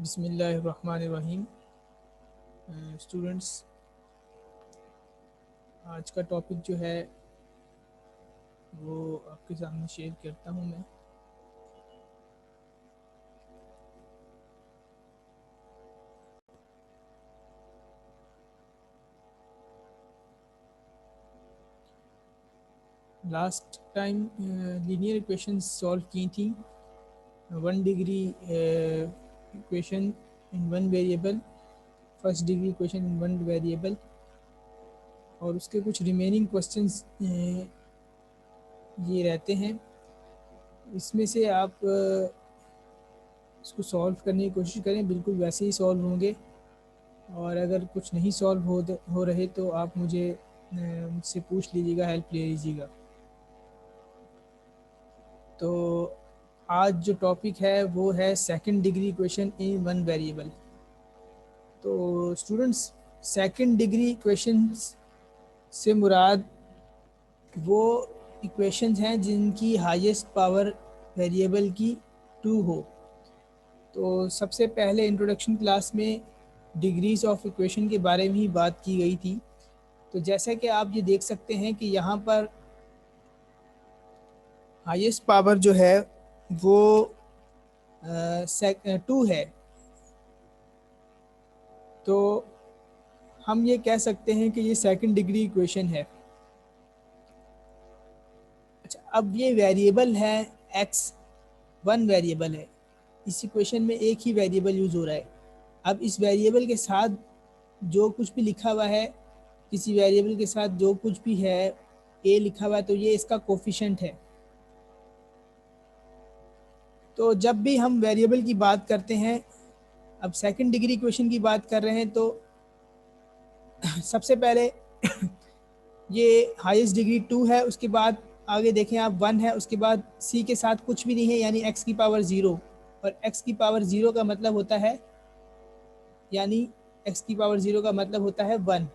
बिस्मिल्लाहिर्रहमानिर्रहीम। स्टूडेंट्स, आज का टॉपिक जो है वो आपके सामने शेयर करता हूँ मैं। Last time linear equations solve की थी। 1 degree equation in 1 variable, first degree equation in 1 variable, और उसके कुछ रिमेनिंग क्वेश्चंस ये रहते हैं। इसमें से आप इसको सॉल्व करने की कोशिश करें, बिल्कुल वैसे ही सॉल्व होंगे। और अगर कुछ नहीं सॉल्व हो रहे तो आप मुझसे पूछ लीजिएगा, हेल्प ले लीजिएगा। तो आज जो टॉपिक है वो है second degree equation in 1 variable. तो स्टूडेंट्स, सेकंड डिग्री इक्वेशंस से मुराद वो इक्वेशंस हैं जिनकी हाईएस्ट पावर वेरिएबल की 2 हो। तो सबसे पहले इंट्रोडक्शन क्लास में डिग्रीज ऑफ इक्वेशन के बारे में ही बात की गई थी। तो जैसा कि आप ये देख सकते हैं कि यहाँ पर हाईएस्ट पावर जो है वो 2 है। तो हम ये कह सकते हैं कि ये सेकंड डिग्री इक्वेशन है। अच्छा, अब ये वेरिएबल है x, 1 वेरिएबल है। इस इक्वेशन में एक ही वेरिएबल यूज़ हो रहा है। अब इस वेरिएबल के साथ जो कुछ भी लिखा हुआ है, किसी वेरिएबल के साथ जो कुछ भी है a लिखा हुआ है, तो ये इसका कोफिशिएंट है। तो जब भी हम वेरिएबल की बात करते हैं, अब सेकंड डिग्री इक्वेशन की बात कर रहे हैं, तो सबसे पहले ये हाईएस्ट डिग्री 2 है, उसके बाद आगे देखें आप 1 है, उसके बाद c के साथ कुछ भी नहीं है यानी x की पावर 0, और x की पावर 0 का मतलब होता है, यानी x की पावर 0 का मतलब होता है 1।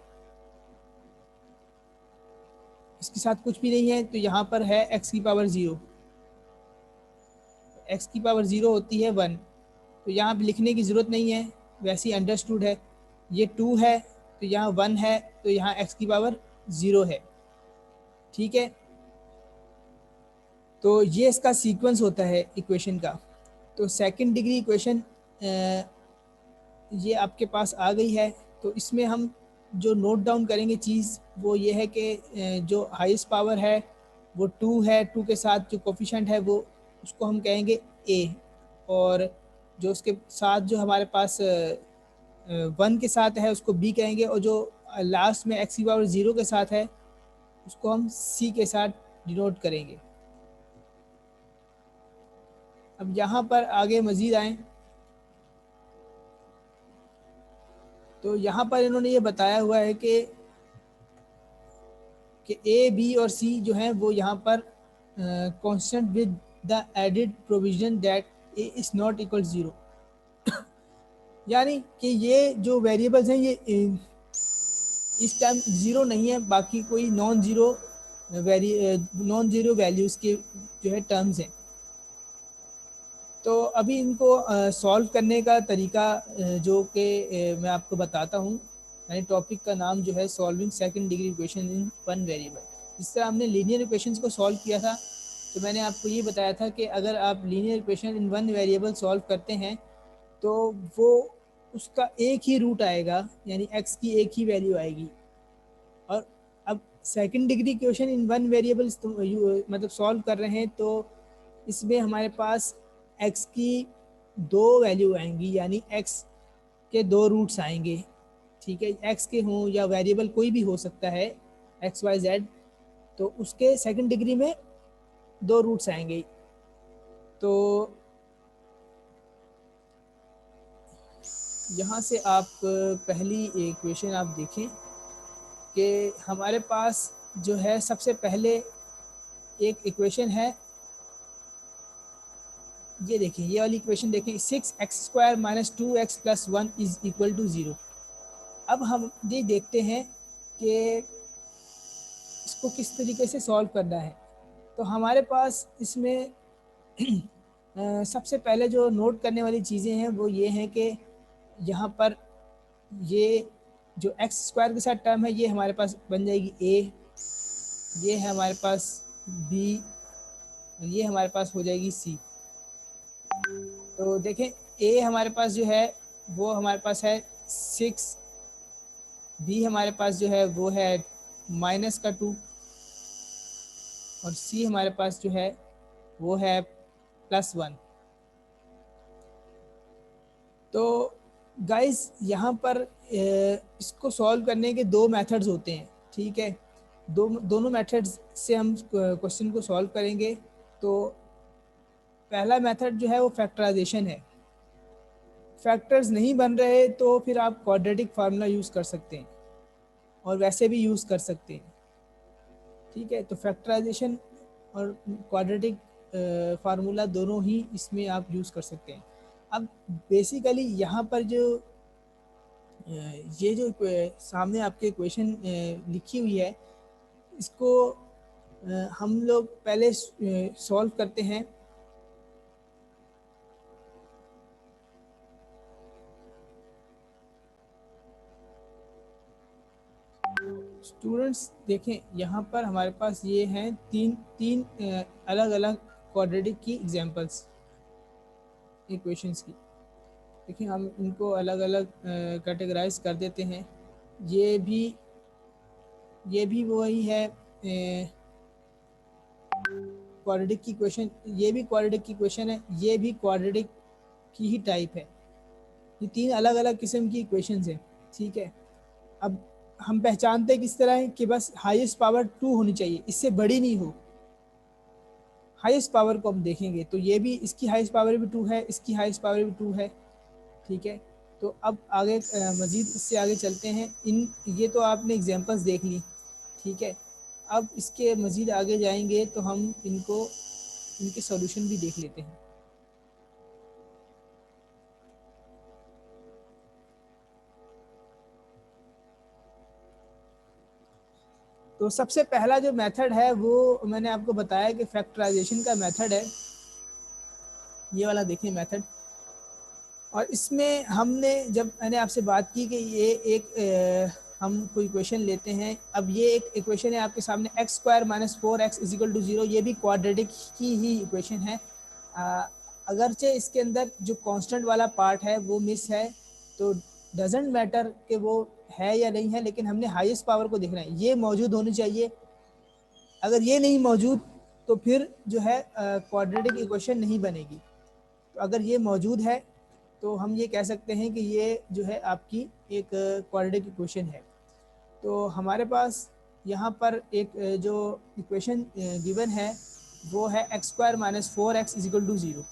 इसके साथ कुछ भी नहीं है तो यहाँ पर है x की पावर 0। x की पावर 0 होती है 1, तो यहाँ पर लिखने की ज़रूरत नहीं है, वैसे ही अंडरस्टूड है। ये 2 है तो यहाँ 1 है, तो यहाँ x की पावर 0 है। ठीक है, तो ये इसका सीक्वेंस होता है इक्वेशन का। तो सेकंड डिग्री इक्वेशन ये आपके पास आ गई है। तो इसमें हम जो नोट डाउन करेंगे चीज़ वो ये है कि जो हाईएस्ट पावर है वो 2 है, 2 के साथ जो कोफिशिएंट है वो उसको हम कहेंगे a, और जो उसके साथ जो हमारे पास 1 के साथ है उसको b कहेंगे, और जो लास्ट में x की पावर 0 के साथ है उसको हम c के साथ डिनोट करेंगे। अब यहाँ पर आगे मज़ीद आएँ तो यहाँ पर इन्होंने ये बताया हुआ है कि ए, बी और सी जो हैं वो यहाँ पर constant with the added provision that A is not equal 0। यानी कि ये जो वेरिएबल्स हैं ये इस टाइम 0 नहीं है, बाकी कोई नॉन ज़ीरो वैल्यूज़ के जो है टर्म्स हैं। तो अभी इनको सॉल्व करने का तरीका जो कि मैं आपको बताता हूँ, यानी टॉपिक का नाम जो है solving second degree equation in 1 variable. जिस तरह हमने लीनियर इक्वेशंस को सॉल्व किया था, तो मैंने आपको ये बताया था कि अगर आप linear equation in 1 variable solve करते हैं तो वो उसका एक ही रूट आएगा, यानी x की एक ही वैल्यू आएगी। और अब second degree equation in 1 variable मतलब सॉल्व कर रहे हैं, तो इसमें हमारे पास x की 2 वैल्यू आएंगी, यानी x के 2 रूट्स आएंगे। ठीक है, x के हों या वेरिएबल कोई भी हो सकता है, x y z, तो उसके सेकंड डिग्री में 2 रूट्स आएंगे। तो यहाँ से आप पहली इक्वेशन आप देखें कि हमारे पास जो है सबसे पहले एक इक्वेशन है, ये देखें, ये वाली इक्वेशन देखें, 6x² - 2x + 1 = 0। अब हम ये देखते हैं कि इसको किस तरीके से सॉल्व करना है। तो हमारे पास इसमें सबसे पहले जो नोट करने वाली चीज़ें हैं वो ये हैं कि यहाँ पर ये जो एक्स स्क्वायर के साथ टर्म है ये हमारे पास बन जाएगी ए, ये है हमारे पास बी, ये हमारे पास हो जाएगी सी। तो देखें ए हमारे पास जो है वो हमारे पास है 6, बी हमारे पास जो है वो है -2 और सी हमारे पास जो है वो है +1। तो गाइस यहाँ पर इसको सॉल्व करने के दो मेथड्स होते हैं, ठीक है। दोनों मेथड्स से हम क्वेश्चन को सॉल्व करेंगे। तो पहला मेथड जो है वो फैक्टराइजेशन है। फैक्टर्स नहीं बन रहे तो फिर आप क्वाड्रेटिक फार्मूला यूज़ कर सकते हैं और वैसे भी यूज़ कर सकते हैं, ठीक है। तो फैक्टराइजेशन और क्वाड्रेटिक फार्मूला दोनों ही इसमें आप यूज़ कर सकते हैं। अब बेसिकली यहाँ पर जो ये जो सामने आपके इक्वेशन लिखी हुई है इसको हम लोग पहले सॉल्व करते हैं। स्टूडेंट्स देखें यहाँ पर हमारे पास ये हैं तीन अलग अलग क्वाड्रेटिक की एग्जांपल्स इक्वेशंस की। देखिए हम इनको अलग अलग कैटेगराइज कर देते हैं। ये भी वही है क्वाड्रेटिक की इक्वेशन, ये भी क्वाड्रेटिक की इक्वेशन है, ये भी क्वाड्रेटिक की ही टाइप है। ये तीन अलग अलग किस्म की इक्वेशंस हैं, ठीक है। अब हम पहचानते किस तरह है कि बस हाईएस्ट पावर 2 होनी चाहिए, इससे बड़ी नहीं हो। हाईएस्ट पावर को हम देखेंगे तो ये भी, इसकी हाईएस्ट पावर भी 2 है, इसकी हाईएस्ट पावर भी 2 है, ठीक है। तो अब आगे मज़ीद इससे आगे चलते हैं। ये तो आपने एग्जांपल्स देख ली, ठीक है। अब इसके मज़ीद आगे जाएंगे तो हम इनके सॉल्यूशन भी देख लेते हैं। तो सबसे पहला जो मेथड है वो मैंने आपको बताया कि फैक्टराइजेशन का मेथड है, ये वाला देखिए मेथड। और इसमें हमने, जब मैंने आपसे बात की कि ये एक हम कोई इक्वेशन लेते हैं। अब ये एक इक्वेशन है आपके सामने x² - 4x = 0, ये भी क्वाड्रेटिक की ही इक्वेशन है। अगरचे इसके अंदर जो कांस्टेंट वाला पार्ट है वो मिस है, तो डजेंट मैटर कि वो है या नहीं है, लेकिन हमने हाईएस्ट पावर को देखना है, ये मौजूद होनी चाहिए। अगर ये नहीं मौजूद तो फिर जो है क्वाड्रेटिक इक्वेशन नहीं बनेगी। तो अगर ये मौजूद है तो हम ये कह सकते हैं कि ये जो है आपकी एक क्वाड्रेटिक इक्वेशन है। तो हमारे पास यहाँ पर एक जो इक्वेशन गिवन है वो है x² - 4x = 0।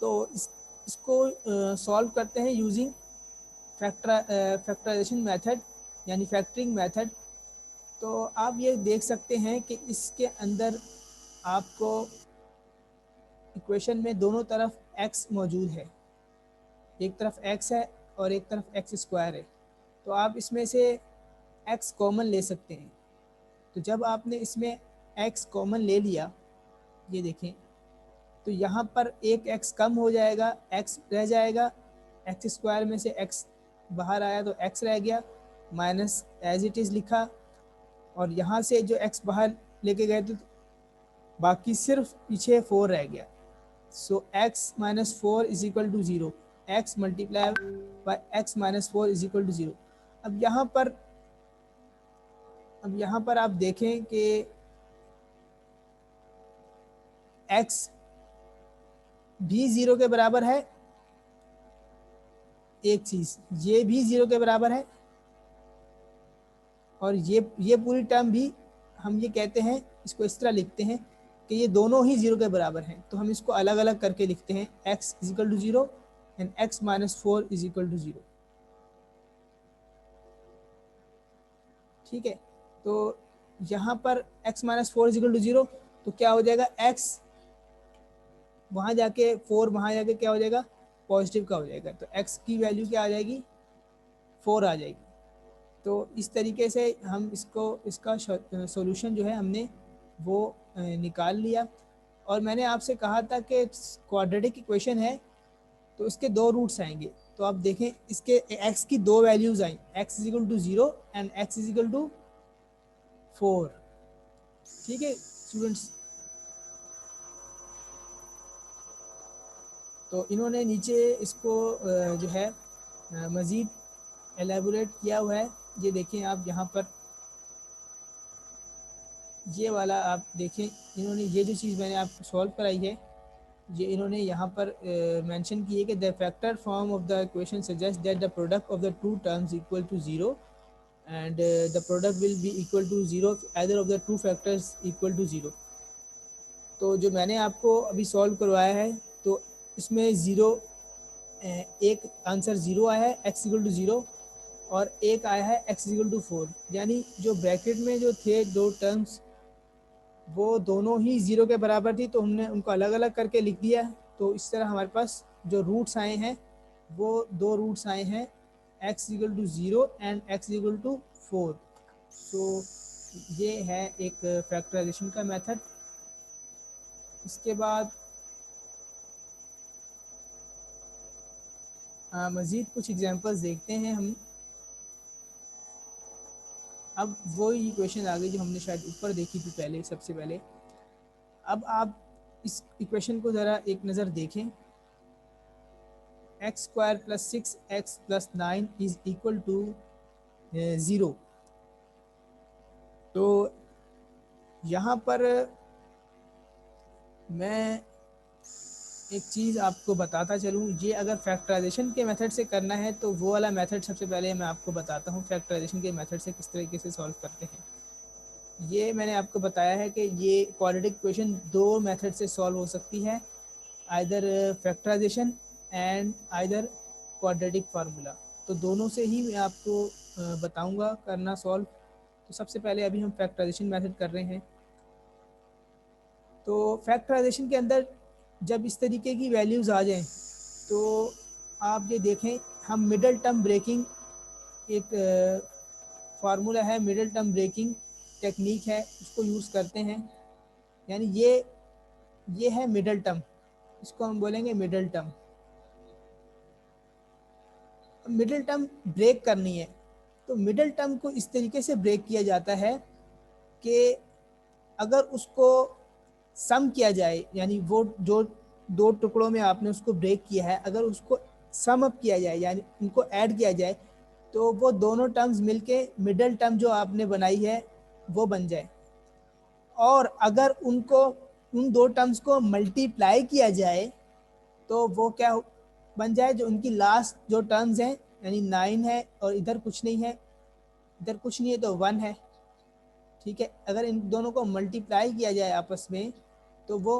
तो इसको सॉल्व करते हैं यूजिंग फैक्टराइजेशन मेथड यानी फैक्टरिंग मेथड। तो आप ये देख सकते हैं कि इसके अंदर आपको इक्वेशन में दोनों तरफ x मौजूद है, एक तरफ x है और एक तरफ x² है। तो आप इसमें से x कॉमन ले सकते हैं। तो जब आपने इसमें x कॉमन ले लिया, ये देखें, तो यहाँ पर एक x कम हो जाएगा, x रह जाएगा, x² में से x बाहर आया तो x रह गया, माइनस एज इट इज़ लिखा, और यहाँ से जो x बाहर लेके गए थे बाकी सिर्फ पीछे 4 रह गया। सो x - 4 = 0, x × x - 4 = 0। अब यहाँ पर आप देखें कि x भी 0 के बराबर है, एक चीज़ ये भी 0 के बराबर है, और ये पूरी टर्म भी हम ये कहते हैं, इसको इस तरह लिखते हैं कि ये दोनों ही 0 के बराबर हैं। तो हम इसको अलग अलग करके लिखते हैं, x = 0 एंड x - 4 = 0, ठीक है। तो यहाँ पर x - 4 = 0, तो क्या हो जाएगा, x वहाँ जाके 4 वहाँ जाके क्या हो जाएगा, पॉजिटिव का हो जाएगा। तो x की वैल्यू क्या आ जाएगी, 4 आ जाएगी। तो इस तरीके से हम इसका सॉल्यूशन जो है हमने वो निकाल लिया। और मैंने आपसे कहा था कि क्वाड्रेटिक इक्वेशन है तो इसके दो रूट्स आएंगे। तो आप देखें इसके x की दो वैल्यूज आई, x is equal to 0 and x is equal to 4। ठीक है स्टूडेंट्स, तो इन्होंने नीचे इसको जो है मज़ीद एलेबोरेट किया हुआ है। ये देखें आप यहाँ पर, ये वाला आप देखें, इन्होंने ये जो चीज़ मैंने आपको सॉल्व कराई है, ये इन्होंने यहाँ पर मेंशन की है कि the factor form of the equation suggest that the product of the two terms equal to 0 and the product will be equal to 0 either of the two factors equal to 0। तो जो मैंने आपको अभी solve करवाया है, तो इसमें zero, एक आंसर ज़ीरो आया है x इक्वल टू 0 और एक आया है x इक्वल टू 4, यानी जो ब्रैकेट में जो थे दो टर्म्स वो दोनों ही 0 के बराबर थी, तो हमने उनको अलग अलग करके लिख दिया। तो इस तरह हमारे पास जो रूट्स आए हैं वो दो रूट्स आए हैं, x equal to 0 and x equal to 4। तो ये है एक फैक्टराइजेशन का मेथड। इसके बाद मज़ीद कुछ एग्जांपल्स देखते हैं हम। अब वो ही इक्वेशन आ गई जो हमने शायद ऊपर देखी थी पहले, सबसे पहले। अब आप इस इक्वेशन को ज़रा एक नज़र देखें। X square plus 6x plus 9 is equal to 0। तो यहाँ पर मैं एक चीज़ आपको बताता चलूँ, ये अगर फैक्टराइजेशन के मेथड से करना है तो वो वाला मेथड सबसे पहले मैं आपको बताता हूँ फैक्टराइजेशन के मेथड से किस तरीके से सॉल्व करते हैं। ये मैंने आपको बताया है कि ये क्वाड्रेटिक इक्वेशन दो मेथड से सॉल्व हो सकती है, either factorization and either quadratic formula. तो दोनों से ही मैं आपको बताऊंगा करना सॉल्व। तो सबसे पहले अभी हम फैक्टराइजेशन मेथड कर रहे हैं। तो फैक्टराइजेशन के अंदर जब इस तरीके की वैल्यूज़ आ जाएं तो आप ये देखें, हम मिडल टर्म ब्रेकिंग, एक फार्मूला है मिडल टर्म ब्रेकिंग टेक्निक है, उसको यूज़ करते हैं। यानी ये है मिडल टर्म, इसको हम बोलेंगे middle term. Middle term break करनी है तो मिडल टर्म को इस तरीके से ब्रेक किया जाता है कि अगर उसको सम किया जाए, यानी वो जो दो टुकड़ों में आपने उसको ब्रेक किया है, अगर उसको सम अप किया जाए यानी उनको ऐड किया जाए तो वो दोनों टर्म्स मिलके मिडल टर्म जो आपने बनाई है वो बन जाए। और अगर उनको उन दो टर्म्स को मल्टीप्लाई किया जाए तो वो क्या बन जाए, जो उनकी लास्ट जो टर्म्स हैं, यानी 9 है और इधर कुछ नहीं है, इधर कुछ नहीं है तो 1 है। ठीक है, अगर इन दोनों को मल्टीप्लाई किया जाए आपस में तो वो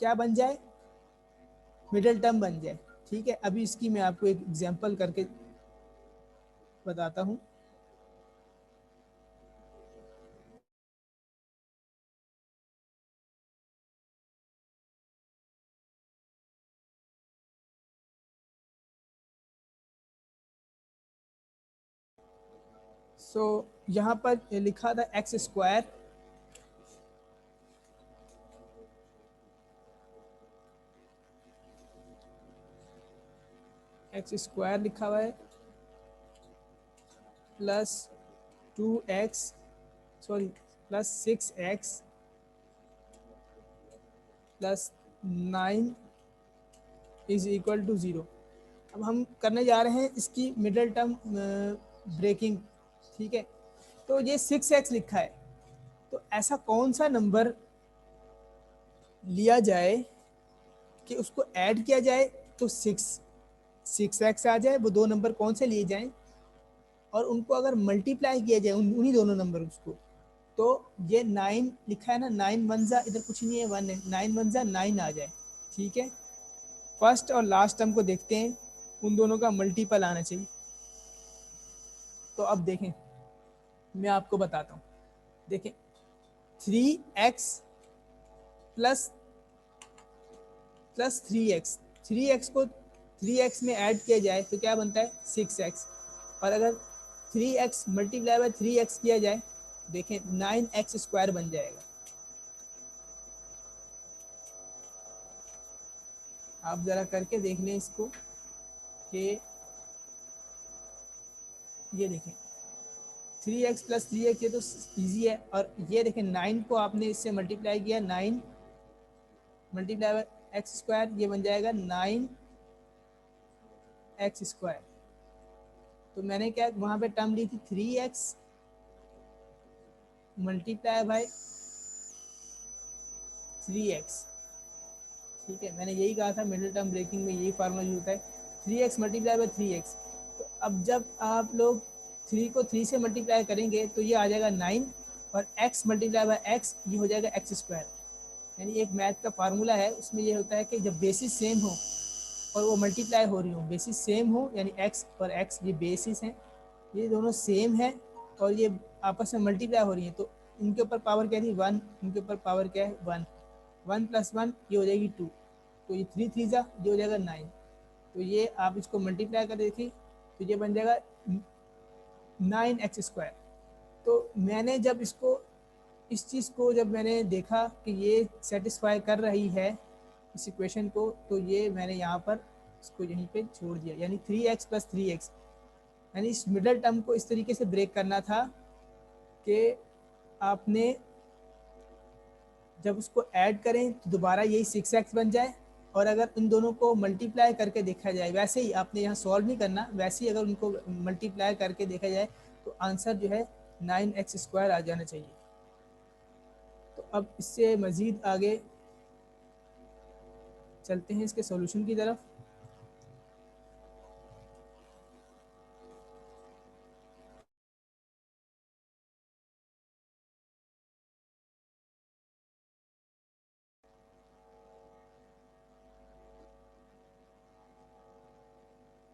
क्या बन जाए, मिडल टर्म बन जाए। ठीक है, अभी इसकी मैं आपको एक एग्जांपल करके बताता हूँ। यहाँ पर लिखा था एक्स स्क्वायर लिखा हुआ है plus 2x, sorry plus 6x plus 9 is equal to 0। अब हम करने जा रहे हैं इसकी मिडल टर्म ब्रेकिंग। ठीक है, तो ये 6x लिखा है, तो ऐसा कौन सा नंबर लिया जाए कि उसको ऐड किया जाए तो 6x आ जाए। वो दो नंबर कौन से लिए जाएं और उनको अगर मल्टीप्लाई किया जाए उन्हीं दोनों नंबर उसको, तो ये 9 लिखा है ना, 9 वन जा, इधर कुछ नहीं है 1 है, 9 वन जा 9 आ जाए। ठीक है, फर्स्ट और लास्ट टर्म को देखते हैं, उन दोनों का मल्टीपल आना चाहिए। तो अब देखें, मैं आपको बताता हूँ। देखें 3x प्लस 3x को 3x में ऐड किया जाए तो क्या बनता है 6x, और अगर 3x मल्टीप्लाई बाय 3x किया जाए, देखें 9x स्क्वायर बन जाएगा। आप ज़रा करके देख लें इसको कि ये देखें 3x प्लस 3x, ये तो ईजी है। और ये देखें 9 को आपने इससे मल्टीप्लाई किया, 9 मल्टीप्लाई बाय एक्स स्क्वायर, ये बन जाएगा 9x स्क्वायर। तो मैंने क्या वहाँ पे टर्म ली थी 3x मल्टीप्लाई बाय 3x। ठीक है, मैंने यही कहा था मिडिल टर्म ब्रेकिंग में यही फार्मूला यूज होता है, 3x मल्टीप्लाई बाय 3x। तो अब जब आप लोग 3 को 3 से मल्टीप्लाई करेंगे तो ये आ जाएगा 9, और x मल्टीप्लाई बाय x ये हो जाएगा एक्स स्क्वायर। यानी एक मैथ का फार्मूला है, उसमें ये होता है कि जब बेसिस सेम हो और वो मल्टीप्लाई हो रही हो, बेसिस सेम हो यानी x और x ये बेसिस हैं, ये दोनों सेम है और ये आपस में मल्टीप्लाई हो रही है, तो इनके ऊपर पावर क्या थी 1, इनके ऊपर पावर क्या है 1, 1 प्लस 1 ये हो जाएगी 2, तो ये 3 3 जा ये हो जाएगा 9। तो ये आप इसको मल्टीप्लाई कर देखिए तो ये बन जाएगा 9x स्क्वायर। तो मैंने जब इसको इस चीज़ को जब मैंने देखा कि ये सेटिस्फाई कर रही है इस इक्वेशन को, तो ये मैंने यहाँ पर इसको यहीं पे छोड़ दिया, यानी 3x प्लस 3x। यानी इस मिडल टर्म को इस तरीके से ब्रेक करना था कि आपने जब उसको ऐड करें तो दोबारा यही 6x बन जाए, और अगर इन दोनों को मल्टीप्लाई करके देखा जाए, वैसे ही आपने यहाँ सॉल्व नहीं करना, वैसे ही अगर उनको मल्टीप्लाई करके देखा जाए तो आंसर जो है 9x स्क्वायर आ जाना चाहिए। तो अब इससे मज़ीद आगे चलते हैं इसके सॉल्यूशन की तरफ।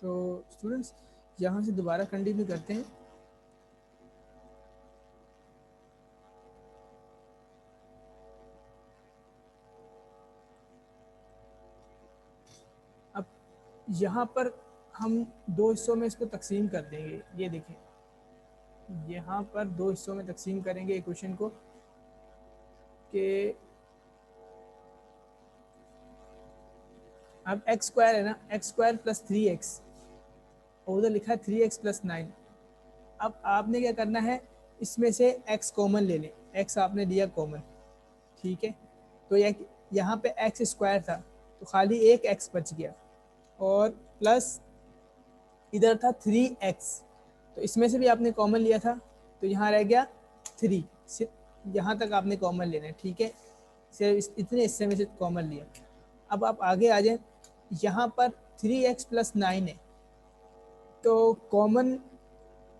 तो स्टूडेंट्स यहाँ से दोबारा कंटिन्यू करते हैं। अब यहाँ पर हम दो हिस्सों में इसको तकसीम कर देंगे। ये देखें यहाँ पर दो हिस्सों में तकसीम करेंगे इक्वेशन को कि अब एक्स स्क्वायर है ना, एक्स स्क्वायर प्लस 3x, और उधर लिखा है 3x प्लस 9। अब आपने क्या करना है, इसमें से x कॉमन ले लें, x आपने लिया कॉमन, ठीक है। तो यहाँ पे एक्स स्क्वायर था तो खाली एक x बच गया, और प्लस इधर था 3x, तो इसमें से भी आपने कॉमन लिया था तो यहाँ रह गया 3, सिर्फ यहाँ तक आपने कॉमन लेना है, ठीक है। सिर्फ इतने हिस्से में से कॉमन लिया। अब आप आगे आ जाए, यहाँ पर 3x प्लस 9 है, तो कॉमन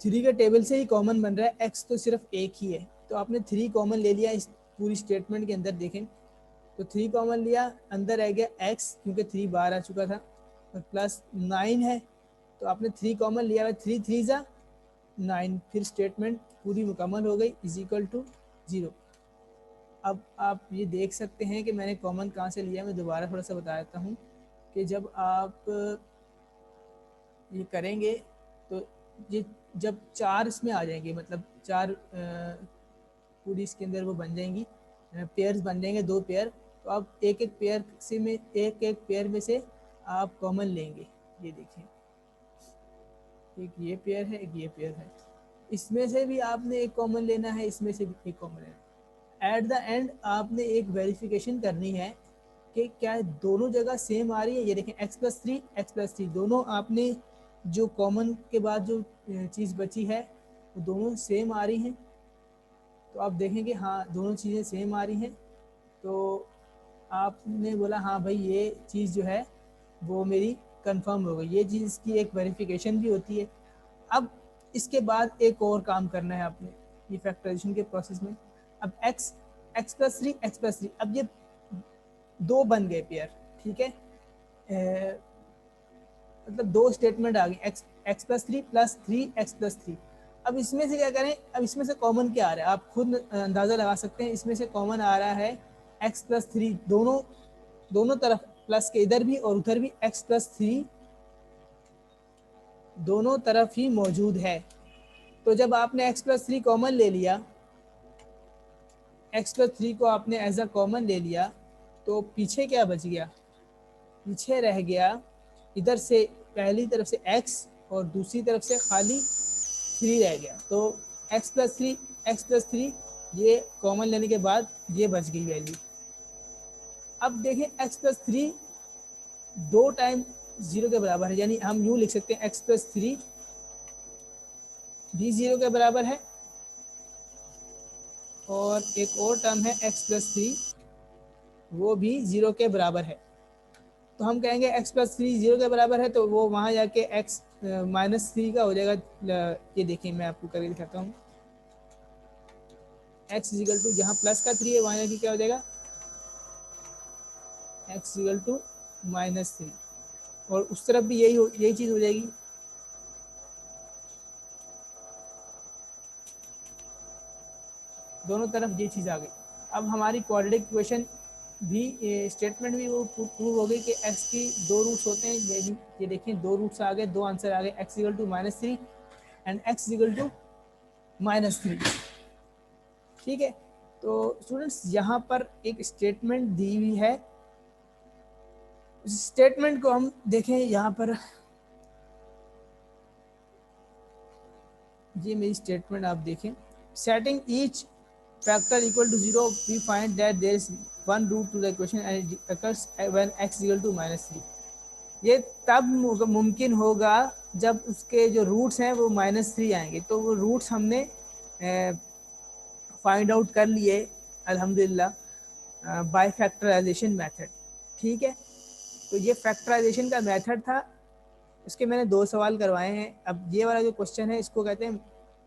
3 के टेबल से ही कॉमन बन रहा है, x तो सिर्फ एक ही है, तो आपने 3 कॉमन ले लिया इस पूरी स्टेटमेंट के अंदर। देखें तो 3 कॉमन लिया, अंदर रह गया x क्योंकि 3 बाहर आ चुका था, और प्लस 9 है तो आपने 3 कॉमन लिया, 3 3 जा 9, फिर स्टेटमेंट पूरी मुकम्मल हो गई, इज इक्वल टू 0। अब आप ये देख सकते हैं कि मैंने कॉमन कहाँ से लिया, मैं दोबारा थोड़ा सा बता देता हूँ कि जब आप ये करेंगे तो ये जब 4 इसमें आ जाएंगे, मतलब 4 पूरी इसके अंदर वो बन जाएंगी, पेयर्स बन जाएंगे, 2 पेयर, तो आप एक एक पेयर से में एक एक पेयर में से आप कॉमन लेंगे। ये देखें एक ये पेयर है, एक ये पेयर है, इसमें से भी आपने एक कॉमन लेना है, इसमें से भी एक कॉमन लेना है। एट द एंड आपने एक वेरिफिकेशन करनी है कि क्या दोनों जगह सेम आ रही है। ये देखें x प्लस 3 एक्स प्लस 3 दोनों आपने जो कॉमन के बाद जो चीज़ बची है वो दोनों सेम आ रही हैं, तो आप देखेंगे हाँ दोनों चीज़ें सेम आ रही हैं, तो आपने बोला हाँ भाई ये चीज़ जो है वो मेरी कंफर्म हो गई। ये चीज़ की एक वेरिफिकेशन भी होती है। अब इसके बाद एक और काम करना है आपने ये फैक्टराइजेशन के प्रोसेस में। अब एक्स प्लस 3 एक्स प्लस 3, अब ये 2 बन गए पेयर, ठीक है, मतलब 2 स्टेटमेंट आ गई, x plus 3 plus 3 x plus 3। अब इसमें से क्या करें, अब इसमें से कॉमन क्या आ रहा है आप खुद अंदाज़ा लगा सकते हैं। इसमें से कॉमन आ रहा है एक्स प्लस 3, दोनों तरफ प्लस के इधर भी और उधर भी एक्स प्लस 3 दोनों तरफ ही मौजूद है। तो जब आपने x प्लस 3 कॉमन ले लिया, x प्लस 3 को आपने एज अ कॉमन ले लिया, तो पीछे क्या बच गया, पीछे रह गया इधर से पहली तरफ से x और दूसरी तरफ से खाली 3 रह गया। तो x+3 ये कॉमन लेने के बाद ये बच गई वैल्यू। अब देखें x+3 2 टाइम 0 के बराबर है, यानी हम यूँ लिख सकते हैं x+3 भी 0 के बराबर है, और एक और टर्म है x+3 वो भी 0 के बराबर है। तो हम कहेंगे x+3 0 के बराबर है, तो वो वहाँ जाके x -3 का हो जाएगा। ये देखिए मैं आपको करके दिखाता हूँ। x इक्वल टू जहाँ प्लस का 3 है वहाँ जाके क्या हो जाएगा, x इक्वल टू -3, और उस तरफ भी यही चीज़ हो जाएगी। दोनों तरफ ये चीज़ आ गई। अब हमारी क्वाड्रेटिक इक्वेशन भी स्टेटमेंट भी वो प्रूव हो गई कि x की 2 रूट्स होते हैं। ये देखें 2 रूट्स आ गए, 2 आंसर आ गए, x equal to -3 and x equal to -3। ठीक है, तो स्टूडेंट्स यहाँ पर एक स्टेटमेंट दी हुई है। उस स्टेटमेंट को हम देखें यहाँ पर, ये मेरी स्टेटमेंट आप देखें। Setting each factor equal to 0 we find that there is one root to the equation and it occurs when x equal to -3। ये तब मुमकिन होगा जब उसके जो रूट्स हैं वो -3 आएंगे। तो वो रूट्स हमने फाइंड आउट कर लिए अल्हम्दुलिल्लाह बाय फैक्टराइजेशन मेथड। ठीक है, तो ये फैक्टराइजेशन का मेथड था। इसके मैंने 2 सवाल करवाए हैं। अब ये वाला जो क्वेश्चन है इसको कहते हैं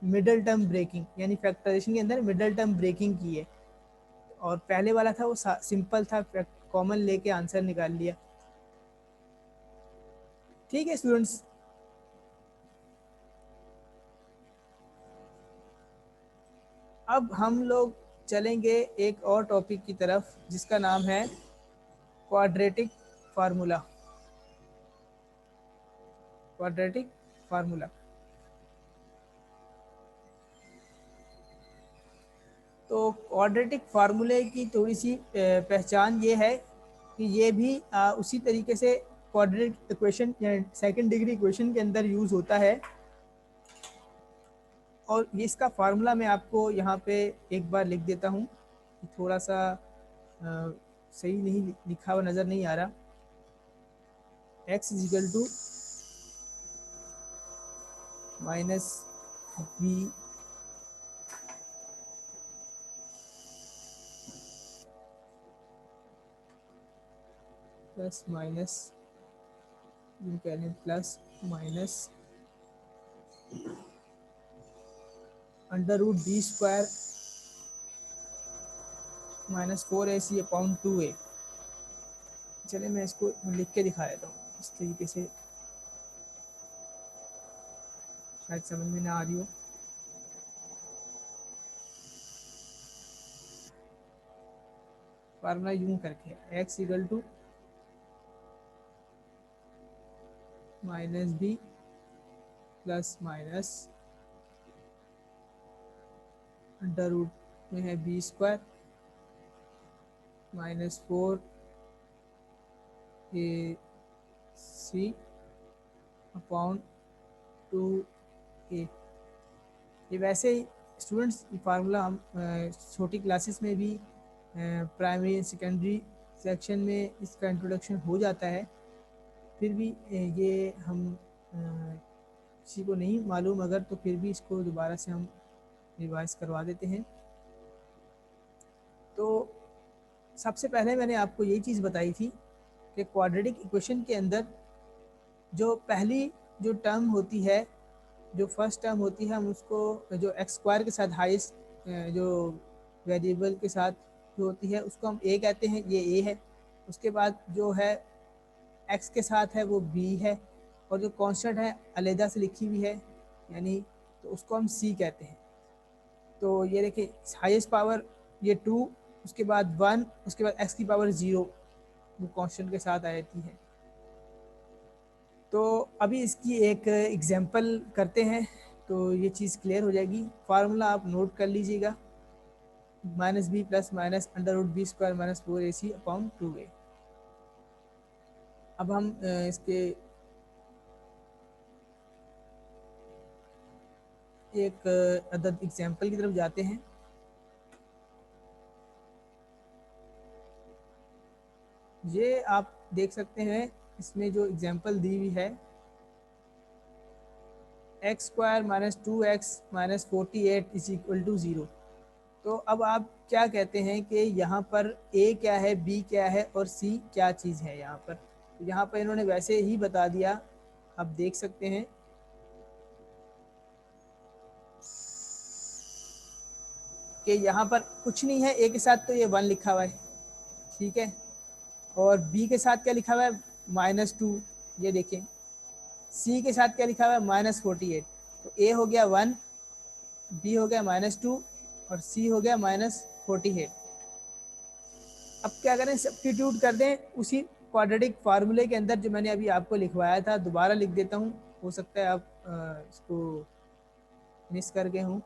मिडल टर्म ब्रेकिंग, यानी फैक्टराइजेशन के अंदर मिडल टर्म ब्रेकिंग की है। और पहले वाला था वो सिंपल था, कॉमन लेके आंसर निकाल लिया। ठीक है स्टूडेंट्स, अब हम लोग चलेंगे एक और टॉपिक की तरफ जिसका नाम है क्वाड्रेटिक फार्मूला। क्वाड्रेटिक फार्मूला, तो क्वाड्रेटिक फार्मूले की थोड़ी सी पहचान ये है कि ये भी उसी तरीके से क्वाड्रेटिक इक्वेशन या सेकंड डिग्री इक्वेशन के अंदर यूज़ होता है। और ये इसका फार्मूला मैं आपको यहाँ पे एक बार लिख देता हूँ, थोड़ा सा सही नहीं लिखा हुआ नज़र नहीं आ रहा। x equal to -b plus minus कह लें plus minus √b² -4ac upon 2a। चलिए मैं इसको लिख के दिखा देता हूँ इस तरीके से, शायद समझ में ना आ रही हो। फार्मूला यूं करके x equal to -b plus minus √ में है b² -4ac अपॉन 2a। ये वैसे ही स्टूडेंट्स फार्मूला हम छोटी क्लासेस में भी प्राइमरी एंड सेकेंडरी सेक्शन में इसका इंट्रोडक्शन हो जाता है। फिर भी ये हम किसी को नहीं मालूम अगर, तो फिर भी इसको दोबारा से हम रिवाइज करवा देते हैं। तो सबसे पहले मैंने आपको यही चीज़ बताई थी कि क्वाड्रेटिक इक्वेशन के अंदर जो पहली जो टर्म होती है, जो फर्स्ट टर्म होती है, हम उसको जो x² के साथ हाईएस्ट जो वेरिएबल के साथ जो होती है उसको हम a कहते हैं, ये a है। उसके बाद जो है x के साथ है वो b है, और जो कांस्टेंट है अलहदा से लिखी हुई है यानी, तो उसको हम c कहते हैं। तो ये देखिए हाईएस्ट पावर ये 2, उसके बाद 1, उसके बाद x की पावर 0 वो कांस्टेंट के साथ आ जाती है। तो अभी इसकी एक एग्जांपल करते हैं तो ये चीज़ क्लियर हो जाएगी। फार्मूला आप नोट कर लीजिएगा, -b plus minus √b² -4ac upon 2a। अब हम इसके एक अदद एग्जाम्पल की तरफ जाते हैं। ये आप देख सकते हैं, इसमें जो एग्जाम्पल दी हुई है, x square minus 2x minus 48 is equal to 0। तो अब आप क्या कहते हैं कि यहाँ पर a क्या है, b क्या है और c क्या चीज़ है यहाँ पर। तो यहाँ पर इन्होंने वैसे ही बता दिया, आप देख सकते हैं कि यहाँ पर कुछ नहीं है, a के साथ तो ये 1 लिखा हुआ है, ठीक है, और b के साथ क्या लिखा हुआ है, -2, ये देखें। c के साथ क्या लिखा हुआ है, -48। तो a हो गया 1, b हो गया -2 और c हो गया -48। अब क्या करें, सब्स्टिट्यूट कर दें उसी क्वाड्रेटिक फार्मूले के अंदर जो मैंने अभी आपको लिखवाया था। दोबारा लिख देता हूँ, हो सकता है आप इसको मिस कर गए हूँ।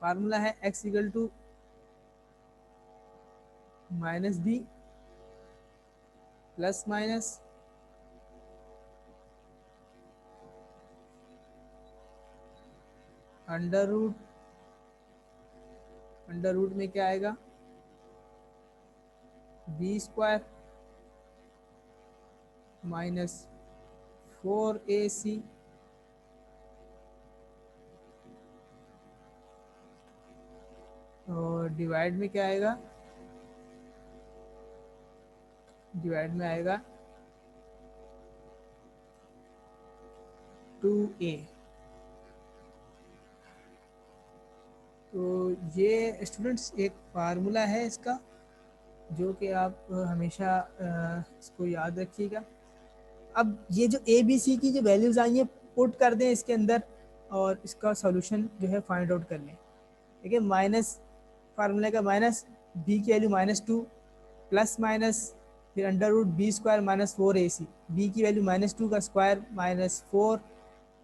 फार्मूला है x equal to -b plus minus under root में क्या आएगा, b स्क्वायर माइनस 4ac और डिवाइड में क्या आएगा, डिवाइड में आएगा 2a। तो ये स्टूडेंट्स एक फार्मूला है इसका, जो कि आप हमेशा इसको याद रखिएगा। अब ये जो ए बी सी की जो वैल्यूज़ आई हैं, पुट कर दें इसके अंदर और इसका सॉल्यूशन जो है फाइंड आउट कर लें। देखिए, माइनस फार्मूले का माइनस, बी की वैल्यू -2 प्लस माइनस फिर under root b square minus 4ac, b की वैल्यू -2 का स्क्वायर -4,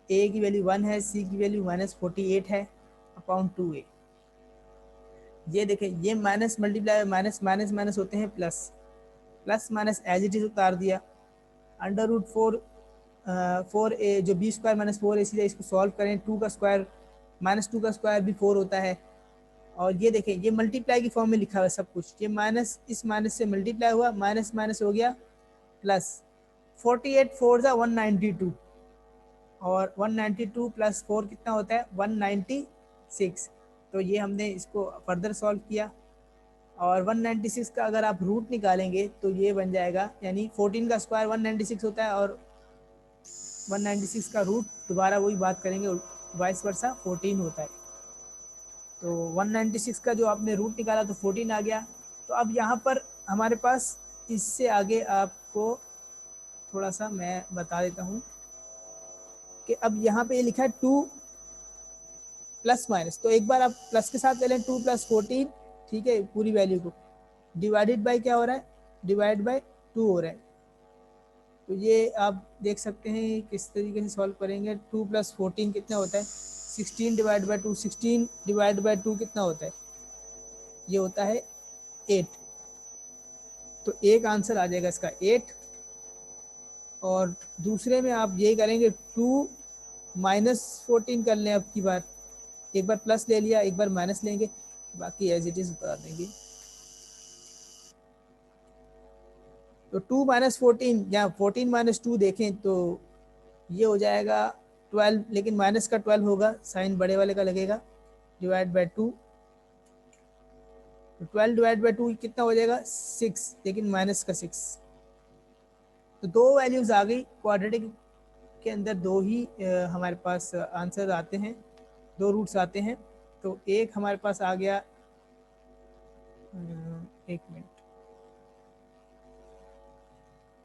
ए की वैल्यू 1 है, सी की वैल्यू -48 है अपॉन 2a। ये देखें, ये minus multiply minus minus minus होते हैं plus, plus minus as it is उतार दिया। अंडर रूट 4 जो बी स्क्वायर माइनस 4ac है, इसको सॉल्व करें, 2 का स्क्वायर -2 का स्क्वायर भी 4 होता है। और ये देखें, ये मल्टीप्लाई की फॉर्म में लिखा हुआ है सब कुछ, ये माइनस इस माइनस से मल्टीप्लाई हुआ, माइनस माइनस हो गया प्लस, 48 4 जा 192 और 192 प्लस 4 कितना होता है, 196। तो ये हमने इसको फर्दर सॉल्व किया और 196 का अगर आप रूट निकालेंगे तो ये बन जाएगा, यानी 14 का स्क्वायर 196 होता है और 196 का रूट दोबारा वही बात करेंगे, वाइस वर्सा 14 होता है। तो 196 का जो आपने रूट निकाला तो 14 आ गया। तो अब यहाँ पर हमारे पास इससे आगे आपको थोड़ा सा मैं बता देता हूँ कि अब यहाँ पे ये लिखा है 2 प्लस माइनस, तो एक बार आप प्लस के साथ ले लें, 2 प्लस 14, ठीक है, पूरी वैल्यू को डिवाइडेड बाय क्या हो रहा है, डिवाइड बाय 2 हो रहा है। तो ये आप देख सकते हैं किस तरीके से सॉल्व करेंगे। 2 प्लस 14 कितना होता है, 16 डिवाइड बाय 2, 16 डिवाइड बाय 2 कितना होता है, ये होता है 8। तो एक आंसर आ जाएगा इसका 8। और दूसरे में आप ये करेंगे 2 माइनस 14 कर लें, अब की बार एक बार प्लस ले लिया, एक बार माइनस लेंगे, बाकी एज इट इज बता देंगे। तो 2 माइनस 14 या 14 माइनस 2 देखें तो ये हो जाएगा 12, लेकिन माइनस का 12 होगा, साइन बड़े वाले का लगेगा, डिवाइड बाय 2। तो 12 डिवाइड बाय 2 कितना हो जाएगा, 6, लेकिन माइनस का 6। तो दो वैल्यूज आ गई, क्वाड्रेटिक के अंदर दो ही हमारे पास आंसर आते हैं, दो रूट्स आते हैं। तो एक हमारे पास आ गया, एक minute,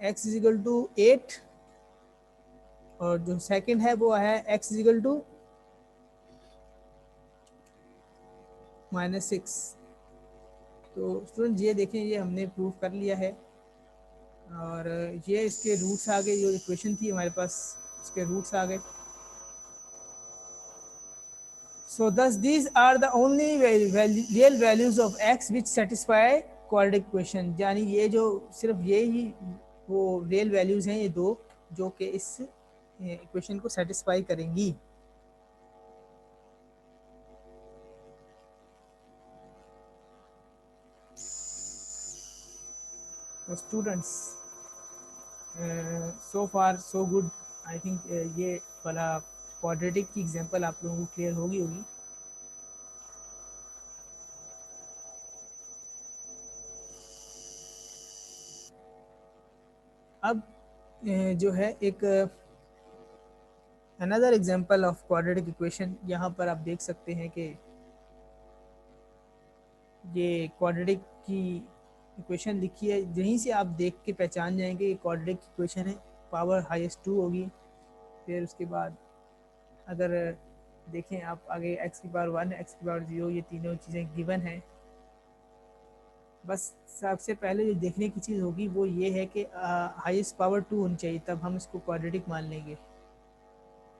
x is equal to 8 और जो सेकंड है वो है x इज इक्वल टू -6। तो स्टूडेंट ये देखें, ये हमने प्रूव कर लिया है और ये इसके रूट्स आ गए, जो इक्वेशन थी हमारे पास इसके रूट्स आ गए। So thus these are the only real values of x which satisfy quadratic equation. यानी ये जो सिर्फ ये ही वो रियल वैल्यूज हैं, ये दो, जो कि इस इक्वेशन को सेटिस्फाई करेंगी. तो students, so far so good. I think ये वाला क्वाड्रेटिक की एग्जांपल आप लोगों को क्लियर होगी. अब जो है एक another example of quadratic equation, यहाँ पर आप देख सकते हैं कि ये क्वाड्रेटिक की इक्वेशन लिखी है. यहीं से आप देख के पहचान जाएंगे ये क्वाड्रेटिक इक्वेशन है. पावर हाईएस्ट 2 होगी. फिर उसके बाद अगर देखें आप आगे x की पावर 1, x की पावर 0, ये तीनों चीज़ें गिवन हैं. बस सबसे पहले जो देखने की चीज़ होगी वो ये है कि हाईएस्ट पावर 2 होनी चाहिए, तब हम इसको क्वाड्रेटिक मान लेंगे.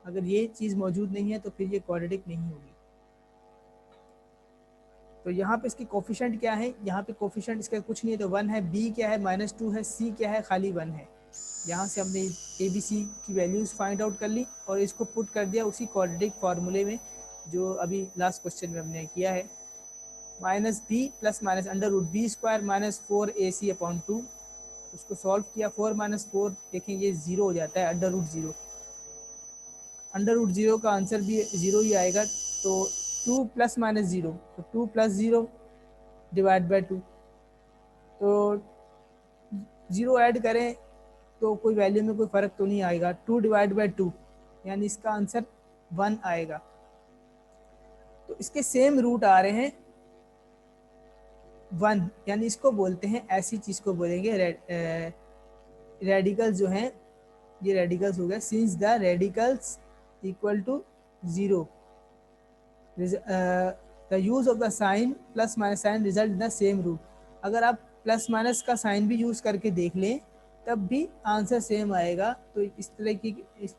अगर ये चीज़ मौजूद नहीं है तो फिर ये क्वाड्रेटिक नहीं होगी. तो यहाँ पे इसकी कोफिशिएंट क्या है? यहाँ पे कोफिशिएंट इसका कुछ नहीं है, तो 1 है. b क्या है? -2 है. c क्या है? खाली 1 है. यहाँ से हमने ABC की वैल्यूज़ फाइंड आउट कर ली और इसको पुट कर दिया उसी क्वाड्रेटिक फार्मूले में जो अभी लास्ट क्वेश्चन में हमने किया है. -b plus minus √b² -4ac upon 2. उसको सॉल्व किया. 4 - 4 देखें ये 0 हो जाता है, √0. √0 का आंसर भी 0 ही आएगा. तो 2 + -0, तो 2 + 0 डिवाइड बाई 2. तो 0 ऐड करें तो कोई वैल्यू में कोई फ़र्क तो नहीं आएगा. 2 डिवाइड बाई 2 यानी इसका आंसर 1 आएगा. तो इसके सेम रूट आ रहे हैं 1, यानी इसको बोलते हैं, ऐसी चीज़ को बोलेंगे रेडिकल्स जो हैं, ये रेडिकल्स हो गए. Since the radicals equal to 0, the use of the sign plus minus sign result in the same root. अगर आप प्लस माइनस का साइन भी यूज़ करके देख लें तब भी आंसर सेम आएगा. तो इस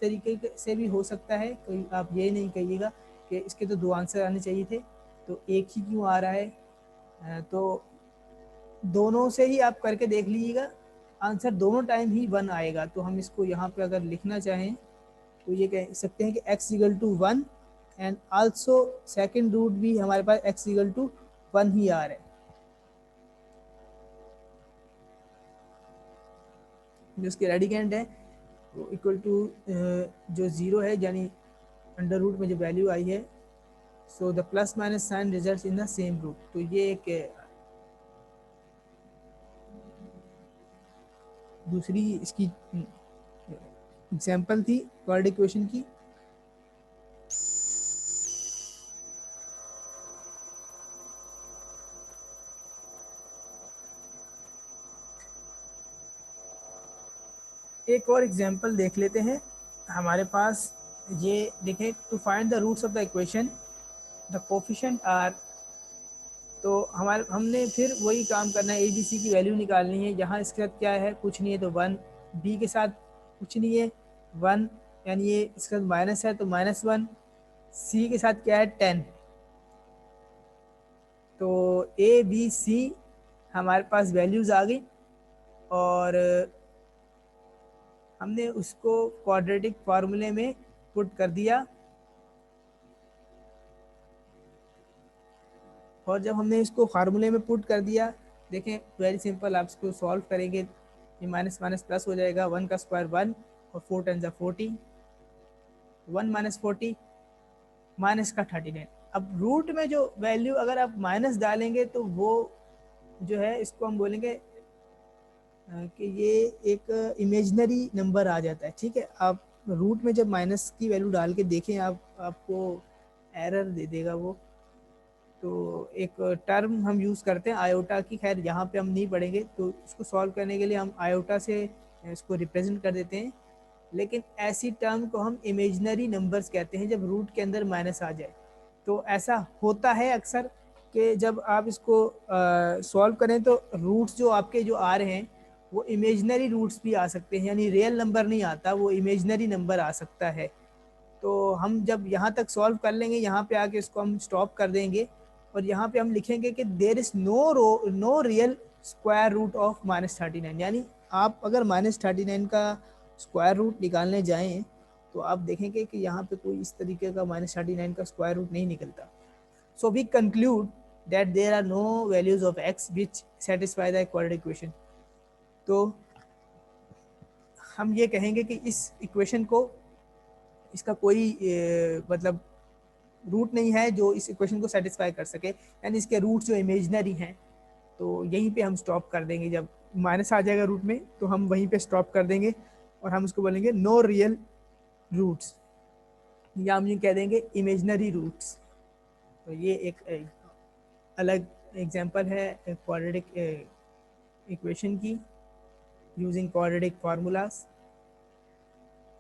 तरीके से भी हो सकता है. कोई आप ये नहीं कहिएगा कि इसके तो 2 आंसर आने चाहिए थे, तो एक ही क्यों आ रहा है. तो दोनों से ही आप करके देख लीजिएगा, आंसर दोनों टाइम ही 1 आएगा. तो हम इसको यहाँ पे अगर लिखना चाहें तो ये कह सकते हैं कि x = 1 and also second root भी हमारे पास x = 1 ही आ रहा है. जो उसके रेडिकेंट है वो इक्वल टू जो 0 है, यानी अंडर रूट में जो वैल्यू आई है, so the plus minus sign results in the same root. तो ये एक दूसरी इसकी एग्जांपल थी क्वाड्रेटिक इक्वेशन की. एक और एग्जांपल देख लेते हैं. हमारे पास ये देखें, to find the roots of the equation the coefficient are. तो हमने फिर वही काम करना है, ABC की वैल्यू निकालनी है. यहाँ इसके साथ क्या है? कुछ नहीं है तो 1. B के साथ कुछ नहीं है, 1, यानी ये इसका माइनस है तो -1. C के साथ क्या है? 10. तो ABC हमारे पास वैल्यूज़ आ गई और हमने उसको क्वाड्रेटिक फार्मूले में पुट कर दिया. और जब हमने इसको फार्मूले में पुट कर दिया, देखें वेरी सिंपल, आप इसको सॉल्व करेंगे, ये माइनस माइनस प्लस हो जाएगा. 1 का स्क्वायर 1 और 4 × 40, 1 - 40 माइनस का 39. अब रूट में जो वैल्यू अगर आप माइनस डालेंगे तो वो जो है इसको हम बोलेंगे कि ये एक इमेजनरी नंबर आ जाता है. ठीक है, आप रूट में जब माइनस की वैल्यू डाल के देखें आपको एरर दे देगा वो. तो एक टर्म हम यूज़ करते हैं आयोटा की, खैर यहाँ पे हम नहीं पढ़ेंगे. तो इसको सॉल्व करने के लिए हम आयोटा से इसको रिप्रेजेंट कर देते हैं. लेकिन ऐसी टर्म को हम इमेजनरी नंबर्स कहते हैं जब रूट के अंदर माइनस आ जाए. तो ऐसा होता है अक्सर कि जब आप इसको सॉल्व करें तो रूट्स जो आपके जो आ रहे हैं वो इमेजनरी रूट्स भी आ सकते हैं, यानी रियल नंबर नहीं आता, वो इमेजनरी नंबर आ सकता है. तो हम जब यहाँ तक सॉल्व कर लेंगे, यहाँ पे आके इसको हम स्टॉप कर देंगे और यहाँ पे हम लिखेंगे कि there is no real square root of -39। यानी आप अगर -39 का स्क्वायर रूट निकालने जाएं तो आप देखेंगे कि यहाँ पे कोई इस तरीके का -39 का स्क्वायर रूट नहीं निकलता। So we conclude that there are no values of x which satisfy the quadratic equation. तो हम ये कहेंगे कि इस इक्वेशन को, इसका कोई मतलब रूट नहीं है जो इस इक्वेशन को सेटिस्फाई कर सके, यानी इसके रूट जो इमेजनरी हैं। तो यहीं पे हम स्टॉप कर देंगे, जब माइनस आ जाएगा रूट में तो हम वहीं पे स्टॉप कर देंगे और हम उसको बोलेंगे नो रियल रूट्स, या हम ये कह देंगे इमेजनरी रूट्स। तो ये एक अलग एग्जांपल है क्वाड्रेटिक इक्वेशन की using quadratic formulas.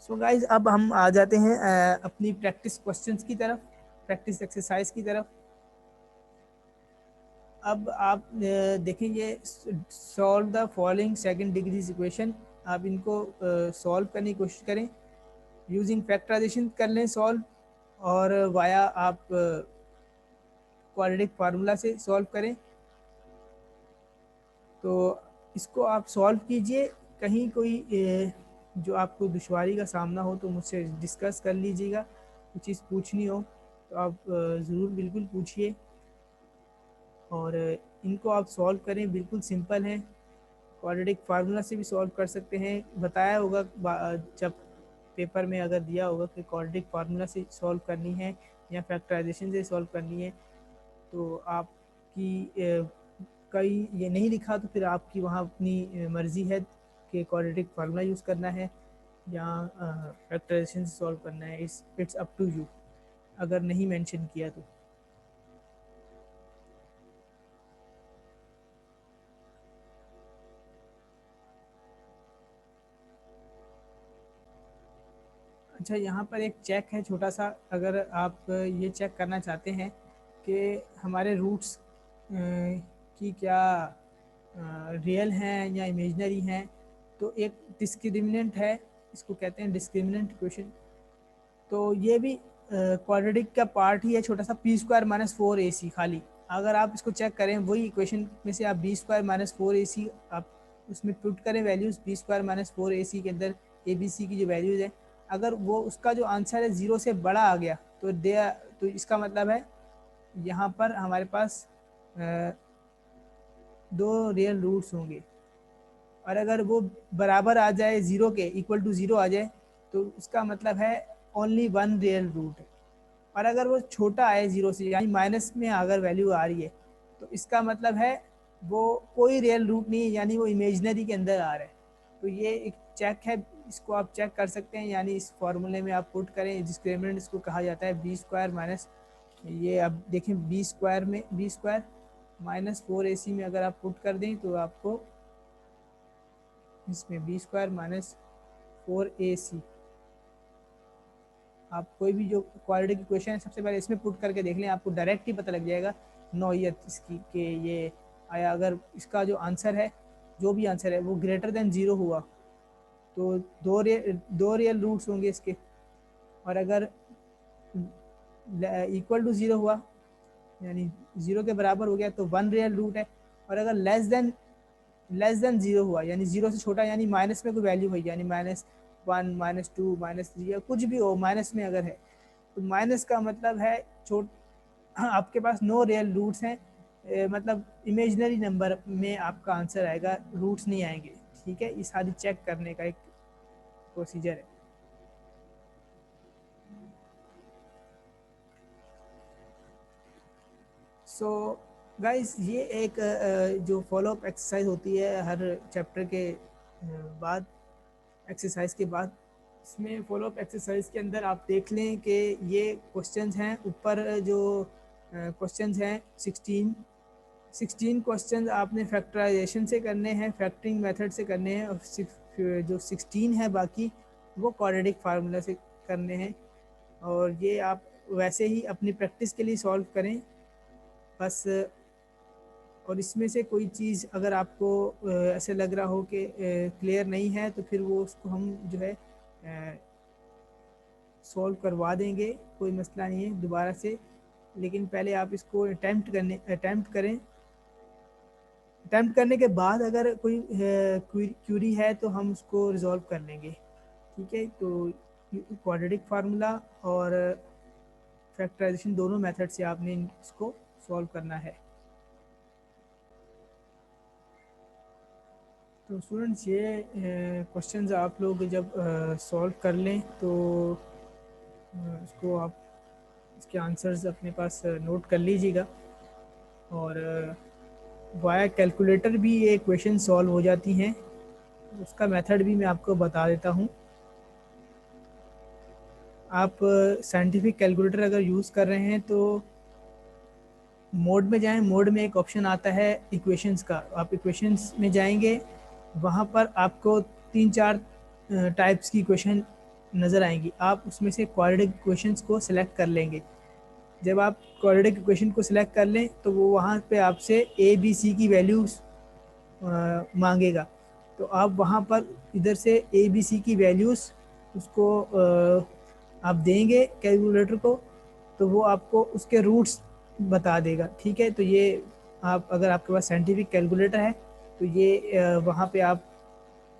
So guys अब हम आ जाते हैं अपनी प्रैक्टिस क्वेश्चंस की तरफ, प्रैक्टिस एक्सरसाइज की तरफ। अब आप देखेंगे solve the following second degree equation. आप इनको सॉल्व करने की कोशिश करें, यूजिंग फैक्टराइजेशन कर लें सॉल्व, और वाया आप क्वाड्रेटिक फार्मूला से सॉल्व करें। तो इसको आप सॉल्व कीजिए, कहीं कोई जो आपको दुश्वारी का सामना हो तो मुझसे डिस्कस कर लीजिएगा, कुछ चीज़ पूछनी हो तो आप ज़रूर बिल्कुल पूछिए, और इनको आप सॉल्व करें, बिल्कुल सिंपल है। क्वाड्रेटिक फार्मूला से भी सॉल्व कर सकते हैं, बताया होगा जब पेपर में अगर दिया होगा कि क्वाड्रेटिक फार्मूला से सॉल्व करनी है या फैक्टराइजेशन से सॉल्व करनी है, तो आपकी कहीं ये नहीं लिखा तो फिर आपकी वहाँ अपनी मर्ज़ी है कि क्वाड्रेटिक फार्मूला यूज़ करना है या फैक्टराइजेशन से सॉल्व करना है। इट्स अप टू यू अगर नहीं मेंशन किया तो। अच्छा, यहाँ पर एक चेक है छोटा सा, अगर आप ये चेक करना चाहते हैं कि हमारे रूट्स की क्या रियल हैं या इमेजनरी हैं, तो एक डिस्क्रिमिनेंट है, इसको कहते हैं डिस्क्रिमिनेंट इक्वेशन। तो ये भी क्वाड्रेटिक का पार्ट ही है, छोटा सा p² - 4ac खाली। अगर आप इसको चेक करें, वही इक्वेशन में से आप b² - 4ac आप उसमें पुट करें वैल्यूज़, b² - 4ac के अंदर abc की जो वैल्यूज़ है, अगर वो उसका जो आंसर है 0 से बड़ा आ गया तो इसका मतलब है यहाँ पर हमारे पास दो रियल रूट्स होंगे। और अगर वो बराबर आ जाए 0 के, इक्वल टू 0 आ जाए, तो उसका मतलब है ओनली वन रियल रूट है। और अगर वो छोटा आए 0 से, यानी माइनस में अगर वैल्यू आ रही है, तो इसका मतलब है वो कोई रियल रूट नहीं है, यानी वो इमेजनरी के अंदर आ रहा है। तो ये एक चेक है, इसको आप चेक कर सकते हैं, यानी इस फॉर्मूले में आप पुट करें, डिस्क्रिमिनेंट इसको कहा जाता है b² माइनस, ये अब देखें b² माइनस 4ac में अगर आप पुट कर दें तो आपको इसमें b² माइनस 4ac, आप कोई भी जो क्वाड्रेटिक इक्वेशन है सबसे पहले इसमें पुट करके देख लें, आपको डायरेक्ट ही पता लग जाएगा नौयत इसकी कि ये आया। अगर इसका जो आंसर है, जो भी आंसर है वो ग्रेटर देन 0 हुआ तो दो रियल रूट्स होंगे इसके, और अगर इक्वल टू 0 हुआ यानी 0 के बराबर हो गया तो वन रियल रूट है, और अगर लेस देन 0 हुआ यानी 0 से छोटा, यानी माइनस में कोई वैल्यू हुई, यानी -1 -2 -3 या कुछ भी हो माइनस में अगर है, तो माइनस का मतलब है आपके पास नो रियल रूट्स हैं, मतलब इमेजनरी नंबर में आपका आंसर आएगा, रूट्स नहीं आएंगे। ठीक है, ये सारी चेक करने का एक प्रोसीजर है। सो गाइस, ये एक जो फॉलोअप एक्सरसाइज होती है हर चैप्टर के बाद, एक्सरसाइज के बाद, इसमें फॉलोअप एक्सरसाइज के अंदर आप देख लें कि ये क्वेश्चंस हैं, ऊपर जो क्वेश्चंस हैं 16 क्वेश्चंस आपने फैक्टराइजेशन से करने हैं, फैक्टरिंग मेथड से करने हैं, और जो 16 है बाकी वो क्वाड्रेटिक फार्मूला से करने हैं। और ये आप वैसे ही अपनी प्रैक्टिस के लिए सॉल्व करें बस। और इसमें से कोई चीज़ अगर आपको ऐसे लग रहा हो कि क्लियर नहीं है, तो फिर वो उसको हम जो है सॉल्व करवा देंगे, कोई मसला नहीं है दोबारा से, लेकिन पहले आप इसको अटैम्प्ट करें। अटैम्प्ट करने के बाद अगर कोई क्यूरी है तो हम उसको रिजॉल्व कर लेंगे। ठीक है, तो क्वाड्रेटिक फार्मूला और फैक्टराइजेशन दोनों मेथड से आपने इसको सॉल्व करना है। तो स्टूडेंट्स, ये क्वेश्चंस आप लोग जब सॉल्व कर लें तो इसको आप इसके आंसर्स अपने पास नोट कर लीजिएगा। और वाया कैलकुलेटर भी ये क्वेश्चन सॉल्व हो जाती हैं, उसका मेथड भी मैं आपको बता देता हूँ। आप साइंटिफिक कैलकुलेटर अगर यूज़ कर रहे हैं तो मोड में जाएं। मोड में एक ऑप्शन आता है इक्वेशंस का, आप इक्वेशंस में जाएंगे, वहाँ पर आपको 3-4 टाइप्स की इक्वेशन नज़र आएंगी। आप उसमें से क्वाड्रेटिक इक्वेशंस को सिलेक्ट कर लेंगे। जब आप क्वाड्रेटिक इक्वेशन को सिलेक्ट कर लें तो वो वहाँ पे आपसे ए बी सी की वैल्यूज़ मांगेगा। तो आप वहाँ पर इधर से ए बी सी की वैल्यूज़ उसको आप देंगे कैलकुलेटर को, तो वो आपको उसके रूट्स बता देगा। ठीक है, तो ये आप अगर आपके पास साइंटिफिक कैलकुलेटर है तो ये वहाँ पे आप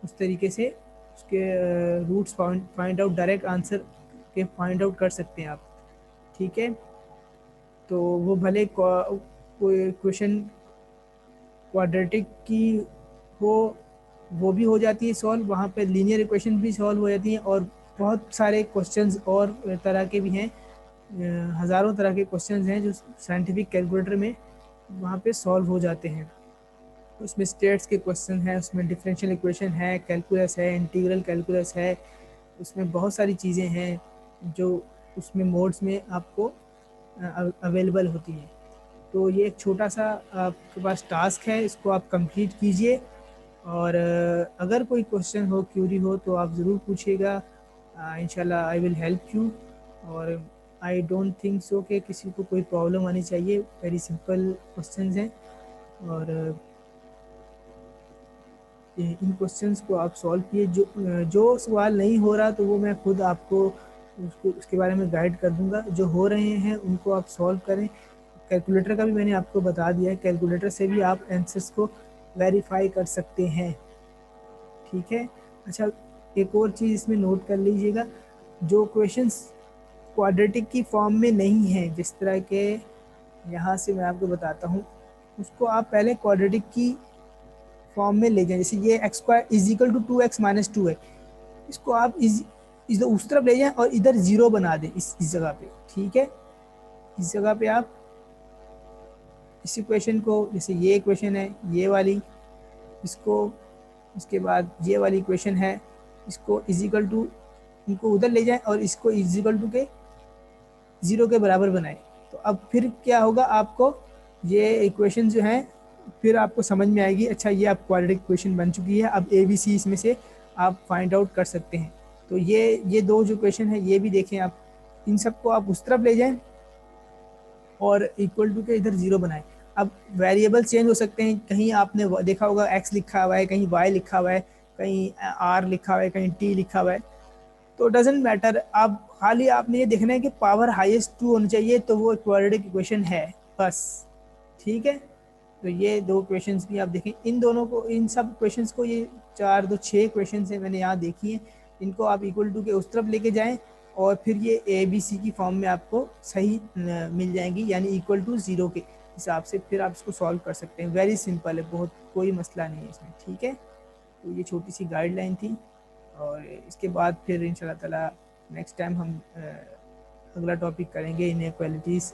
उस तरीके से उसके roots find out, direct answer के फाइंड आउट कर सकते हैं आप। ठीक है, तो वो भले कोई क्वेश्चन क्वाड्रेटिक की हो, वो भी हो जाती है सॉल्व, वहाँ पे लीनियर इक्वेशन भी सॉल्व हो जाती हैं, और बहुत सारे क्वेश्चंस और तरह के भी हैं, हज़ारों तरह के क्वेश्चंस हैं जो साइंटिफिक कैलकुलेटर में वहाँ पे सॉल्व हो जाते हैं। उसमें स्टेट्स के क्वेश्चन हैं, उसमें डिफरेंशियल इक्वेशन है, कैलकुलस है, इंटीग्रल कैलकुलस है, उसमें बहुत सारी चीज़ें हैं जो उसमें मोड्स में आपको अवेलेबल होती हैं। तो ये एक छोटा सा आपके पास टास्क है, इसको आप कंप्लीट कीजिए। और अगर कोई क्वेश्चन हो, क्यूरी हो, तो आप ज़रूर पूछिएगा, इंशाल्लाह आई विल हेल्प यू। और आई डोंट थिंक सो कि किसी को कोई प्रॉब्लम आनी चाहिए, वेरी सिंपल क्वेश्चंस हैं। और इन क्वेश्चंस को आप सॉल्व किए। जो सवाल नहीं हो रहा तो वो मैं खुद आपको उसके बारे में गाइड कर दूंगा। जो हो रहे हैं उनको आप सॉल्व करें। कैलकुलेटर का भी मैंने आपको बता दिया है, कैलकुलेटर से भी आप आंसर्स को वेरीफाई कर सकते हैं। ठीक है, अच्छा, एक और चीज़ इसमें नोट कर लीजिएगा, जो क्वेश्चंस क्वाड्रेटिक की फॉर्म में नहीं है, जिस तरह के यहाँ से मैं आपको बताता हूँ, उसको आप पहले क्वाड्रेटिक की फॉर्म में ले जाएं। जैसे ये x square is equal to 2x-2 है, इसको आप इधर उस तरफ ले जाएं और इधर 0 बना दें इस जगह पे। ठीक है, इस जगह पे आप इस इक्वेशन को, जैसे ये इक्वेशन है ये वाली, इसको, इसके बाद ये वाली इक्वेशन है, इसको इजिकल टू, इनको उधर ले जाएं और इसको इजिकल टू के 0 के बराबर बनाएं। तो अब फिर क्या होगा, आपको ये इक्वेशन जो है फिर आपको समझ में आएगी। अच्छा, ये आप क्वाड्रेटिक इक्वेशन बन चुकी है, अब ए बी सी इसमें से आप फाइंड आउट कर सकते हैं। तो ये दो जो क्वेश्चन है ये भी देखें आप, इन सबको आप उस तरफ ले जाएं और इक्वल टू के इधर 0 बनाएं। अब वेरिएबल चेंज हो सकते हैं, कहीं आपने देखा होगा x लिखा हुआ है, कहीं y लिखा हुआ है, कहीं r लिखा हुआ है, कहीं t लिखा हुआ है, तो डजेंट मैटर। अब खाली आपने ये देखना है कि पावर हाईएस्ट 2 होनी चाहिए, तो वो क्वाड्रेटिक इक्वेशन है बस। ठीक है, तो ये दो क्वेश्चंस भी आप देखें, इन दोनों को, इन सब क्वेश्चंस को, ये 6 क्वेश्चंस हैं मैंने यहाँ देखी हैं, इनको आप इक्वल टू के उस तरफ लेके जाएं और फिर ये ए बी सी की फॉर्म में आपको सही मिल जाएंगी, यानी इक्वल टू 0 के हिसाब से फिर आप इसको सॉल्व कर सकते हैं। वेरी सिंपल है, बहुत कोई मसला नहीं है इसमें। ठीक है, तो ये छोटी सी गाइडलाइन थी, और इसके बाद फिर इंशाल्लाह ताला नेक्स्ट टाइम हम अगला टॉपिक करेंगे, इनइक्वालिटीज़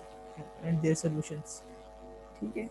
एंड देयर सॉल्यूशंस। ठीक है।